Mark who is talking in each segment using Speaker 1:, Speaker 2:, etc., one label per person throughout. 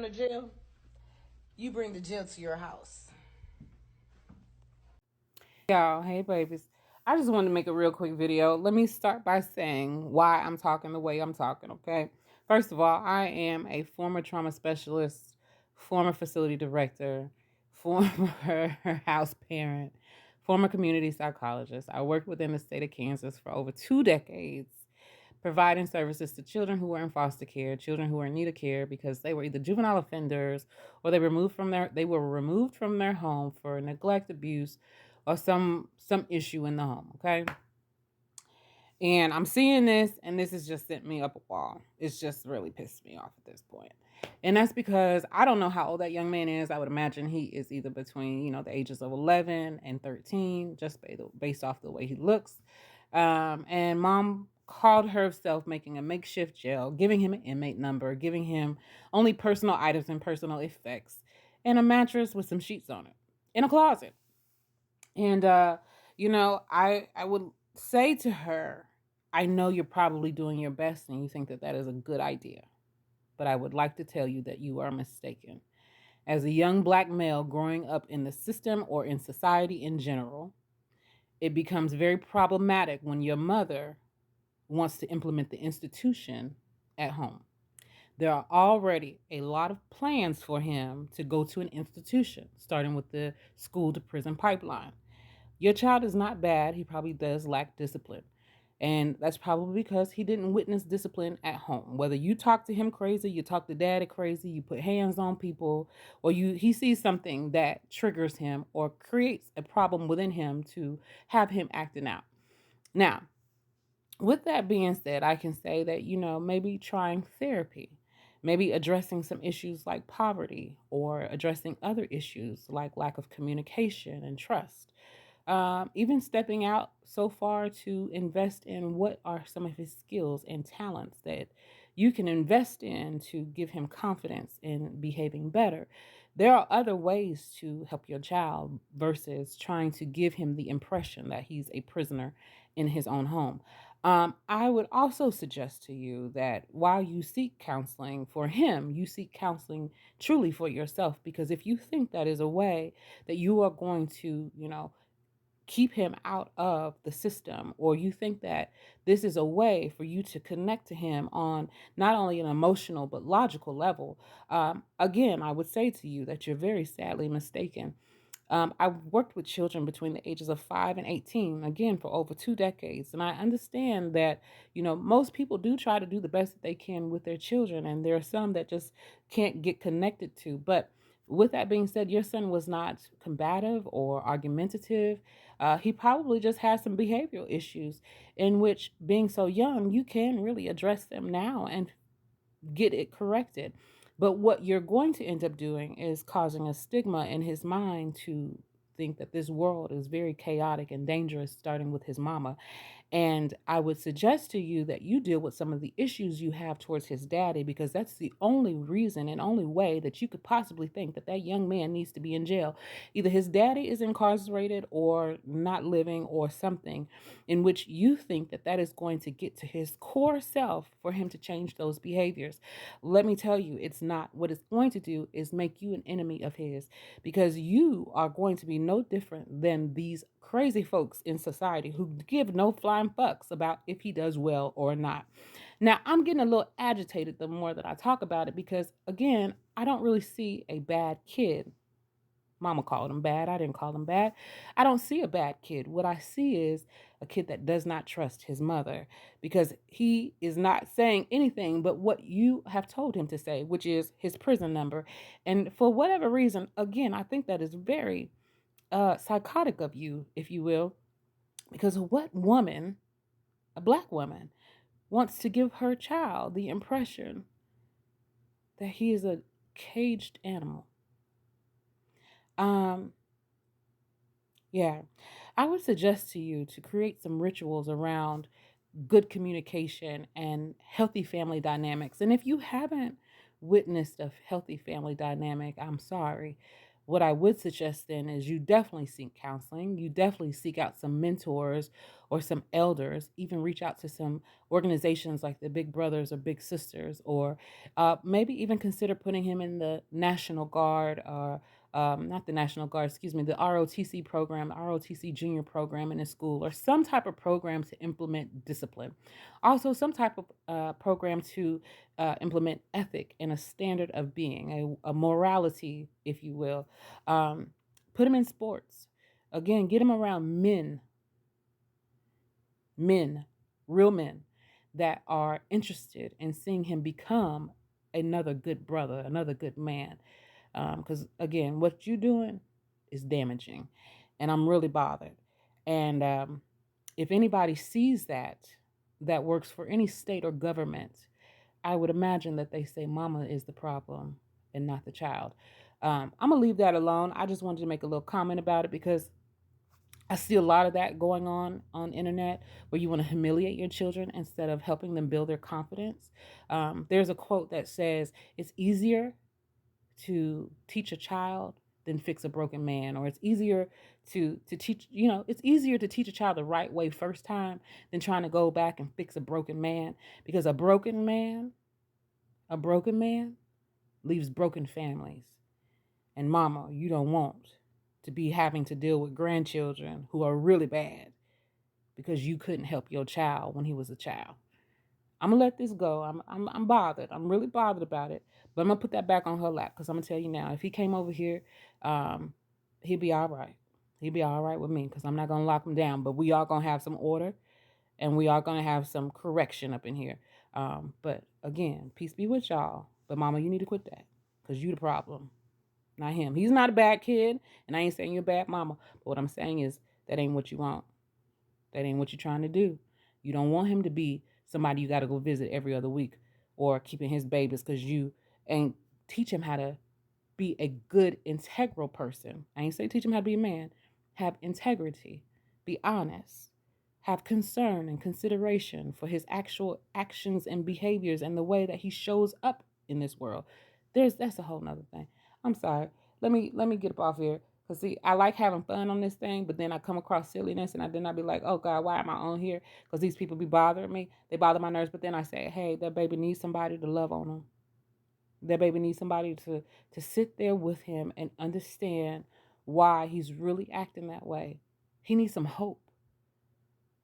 Speaker 1: To jail, you bring the jail to your house.
Speaker 2: Y'all, hey babies. I just wanted to make a real quick video. Let me start by saying why I'm talking the way I'm talking, okay? First of all, I am a former trauma specialist, former facility director, former house parent, former community psychologist. I worked within the state of Kansas for over 2 decades, providing services to children who were in foster care, children who were in need of care because they were either juvenile offenders or they were removed from their home for neglect, abuse, or some issue in the home. Okay. And I'm seeing this, and this has just sent me up a wall. It's just really pissed me off at this point. And that's because I don't know how old that young man is. I would imagine he is either between, the ages of 11 and 13, just based off the way he looks. And mom called herself making a makeshift jail, giving him an inmate number, giving him only personal items and personal effects, and a mattress with some sheets on it in a closet. And I would say to her, I know you're probably doing your best and you think that that is a good idea, but I would like to tell you that you are mistaken. As a young black male growing up in the system or in society in general, it becomes very problematic when your mother wants to implement the institution at home. There are already a lot of plans for him to go to an institution, starting with the school to prison pipeline. Your child is not bad. He probably does lack discipline. And that's probably because he didn't witness discipline at home. Whether you talk to him crazy, you talk to daddy crazy, you put hands on people, or he sees something that triggers him or creates a problem within him to have him acting out. Now, with that being said, I can say that, maybe trying therapy, maybe addressing some issues like poverty or addressing other issues like lack of communication and trust. Even stepping out so far to invest in what are some of his skills and talents that you can invest in to give him confidence in behaving better. There are other ways to help your child versus trying to give him the impression that he's a prisoner in his own home. I would also suggest to you that while you seek counseling for him, you seek counseling truly for yourself. Because if you think that is a way that you are going to, keep him out of the system, or you think that this is a way for you to connect to him on not only an emotional but logical level, again, I would say to you that you're very sadly mistaken. I've worked with children between the ages of 5 and 18, again, for over 2 decades. And I understand that, most people do try to do the best that they can with their children. And there are some that just can't get connected to. But with that being said, your son was not combative or argumentative. He probably just has some behavioral issues in which, being so young, you can really address them now and get it corrected. But what you're going to end up doing is causing a stigma in his mind to think that this world is very chaotic and dangerous, starting with his mama. And I would suggest to you that you deal with some of the issues you have towards his daddy, because that's the only reason and only way that you could possibly think that that young man needs to be in jail. Either his daddy is incarcerated or not living or something in which you think that that is going to get to his core self for him to change those behaviors. Let me tell you, it's not. What it's going to do is make you an enemy of his, because you are going to be no different than these crazy folks in society who give no flying fucks about if he does well or not. Now, I'm getting a little agitated the more that I talk about it because, again, I don't really see a bad kid. Mama called him bad. I didn't call him bad. I don't see a bad kid. What I see is a kid that does not trust his mother, because he is not saying anything but what you have told him to say, which is his prison number. And for whatever reason, again, I think that is very psychotic of you, if you will, because what woman, a black woman, wants to give her child the impression that he is a caged animal? Um, yeah, I would suggest to you to create some rituals around good communication and healthy family dynamics. And if you haven't witnessed a healthy family dynamic, I'm sorry. What I would suggest then is you definitely seek counseling. You definitely seek out some mentors or some elders. Even reach out to some organizations like the Big Brothers or Big Sisters, or maybe even consider putting him in the National Guard, or not the National Guard, excuse me, the ROTC program, the ROTC Junior program in a school, or some type of program to implement discipline. Also, some type of program to implement ethic and a standard of being, a morality, if you will. Um, Put him in sports. Again, get him around men, real men that are interested in seeing him become another good brother, another good man. Because again, what you're doing is damaging, and I'm really bothered. And if anybody sees that, that works for any state or government, I would imagine that they say mama is the problem and not the child. I'm gonna leave that alone. I just wanted to make a little comment about it because I see a lot of that going on internet, where you want to humiliate your children instead of helping them build their confidence. There's a quote that says, "It's easier to teach a child than fix a broken man," or it's easier to teach, it's easier to teach a child the right way first time than trying to go back and fix a broken man, because a broken man leaves broken families. And mama, you don't want to be having to deal with grandchildren who are really bad because you couldn't help your child when he was a child. I'm gonna let this go. I'm bothered. I'm really bothered about it. But I'm gonna put that back on her lap, because I'm gonna tell you now, if he came over here, um, he'd be all right. He'd be all right with me, because I'm not gonna lock him down. But we are gonna have some order, and we are gonna have some correction up in here. But again, peace be with y'all. But mama, you need to quit that, because you the problem, not him. He's not a bad kid, and I ain't saying you're a bad mama. But what I'm saying is that ain't what you want. That ain't what you're trying to do. You don't want him to be somebody you got to go visit every other week, or keeping his babies, because you ain't teach him how to be a good, integral person. I ain't say teach him how to be a man. Have integrity. Be honest. Have concern and consideration for his actual actions and behaviors and the way that he shows up in this world. That's a whole nother thing. I'm sorry. Let me get up off here. Cause see, I like having fun on this thing, but then I come across silliness, and then I be like, oh God, why am I on here? Cause these people be bothering me. They bother my nerves. But then I say, hey, that baby needs somebody to love on him. That baby needs somebody to sit there with him and understand why he's really acting that way. He needs some hope.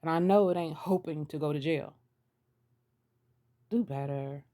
Speaker 2: And I know it ain't hoping to go to jail. Do better.